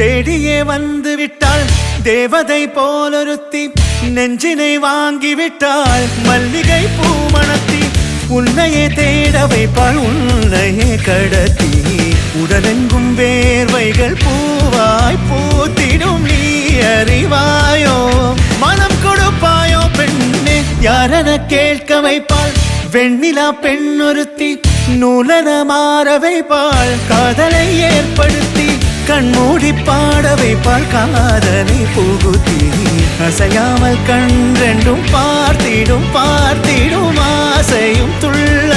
தேடியே வந்து விட்டாள் தேவதை போலொருத்தி நெஞ்சினை வாங்கி விட்டாள் மல்லிகை பூமணத்தி உன்னையே தேட வைப்பாள் உன்னையே கடத்தி உடலெங்கும் வேர்வைகள் பூவாய் பூத்திடும் நீ அறிவாயோ மனம் கொடுப்பாயோ பெண்ணே யாரென கேட்க வைப்பாள் வெண்ணிலா பெண்ணொருத்தி நூலன மாற வைப்பாள் காதலை ஏற்படுத்தி கண்மூடி பாட வைப்பாள் காதலை புகுத்தி அசையாமல் கண் ரெண்டும் பார்த்திடும் பார்த்திடும் ஆசையும் துள்ள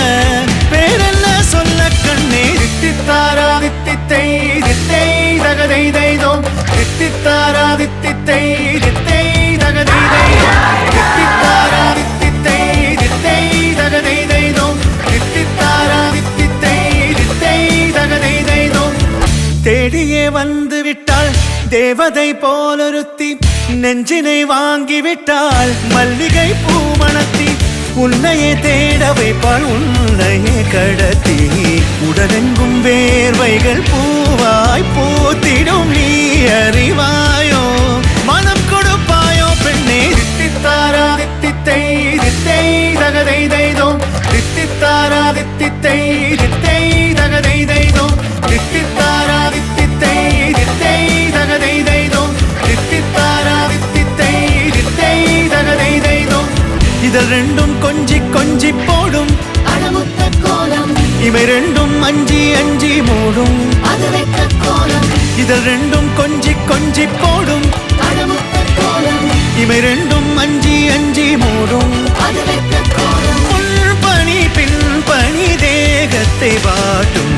பேரெல்ல சொல்ல கண்ணே தித்தித்தாரா தித்தித்தை தித்தை தகதை தைதோம் தித்தித்தாரா தித்தித்தை தித்தை தகதை தைதோம் தித்தித்தாரா தித்தித்தை தித்தை தகதை தைதோம் தித்தித்தாரா தித்தித்தை தித்தை தகதை தைதோம் தேடியே வந்து விட்டாள் தேவதை போலொருத்தி நெஞ்சினை வாங்கி விட்டாள் மல்லிகை பூமணத்தி உன்னையே தேட வைப்பாள் உன்னையே கடத்தி உடலெங்கும் வேர்வைகள் பூவாய் பூத்திடும் நீ அறிவாயோ மனம் கொடுப்பாயோ பெண்ணே தித்தித்தாரா தித்தித்தை தித்தை தகதை தைதோம் தித்தித்தாரா தித்தித்தை தித்தை தகதை தைதோம் தித்தித்தாரா தித்தித்தை தித்தை தகதை தைதோம் தித்தித்தாரா தித்தித்தை தித்தை தகதை தைதோம் இதழ் ரெண்டும் கொஞ்சி கொஞ்சி போடும் அடமுத்த கோலம் இவை ரெண்டும் அஞ்சி அஞ்சி மூடும் அது வெட்ட கோலம் இதழ் ரெண்டும் கொஞ்சி கொஞ்சி போடும் அடமுத்த கோலம் இவை ரெண்டும் அஞ்சி அஞ்சி மூடும் அது வெட்ட கோலம் முன்பணி பின்பணி தேகத்தை வாட்டும்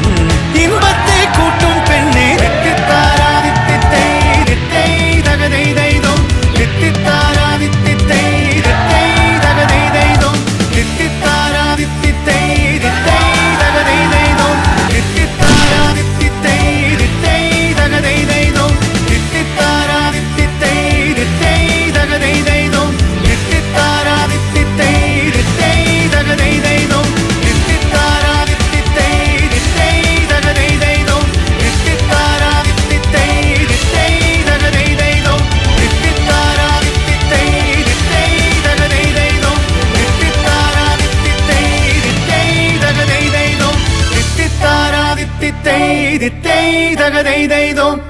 இன்பத்தை கூட்டும் பெண்ணே தித்தித்தாரா தித்தித்தை தித்தை தகதை தைதோம் தித்தித்தாரா தித்தித்தை தித்தை தகதை தைதோம் தித்தித்தாரா தித்தித்தை தித்தை தகதை தைதோம் தித்தித்தாரா தித்தித்தை தித்தை தகதை தைதோம் தித்தித்தாரா தித்தித்தை தித்தை தகதை தைதோம் தித்தித்தாரா தித்தித்தை தித்தை தகதை தைதோம் தித்தித்தாரா தித்தித்தை தித்தை தகதை தைதோம் தித்தித்தாரா தித்தித்தை தித்தை தகதை தைதோம் தித்தித்தாரா தித்தித்தை தித்தை தகதை தைதோம் தித்தித்தாரா தித்தித்தை தித்தை தகதை தைதோம் தித்தித்தாரா தித்தித்தை தித்தை தகதை தைதோம்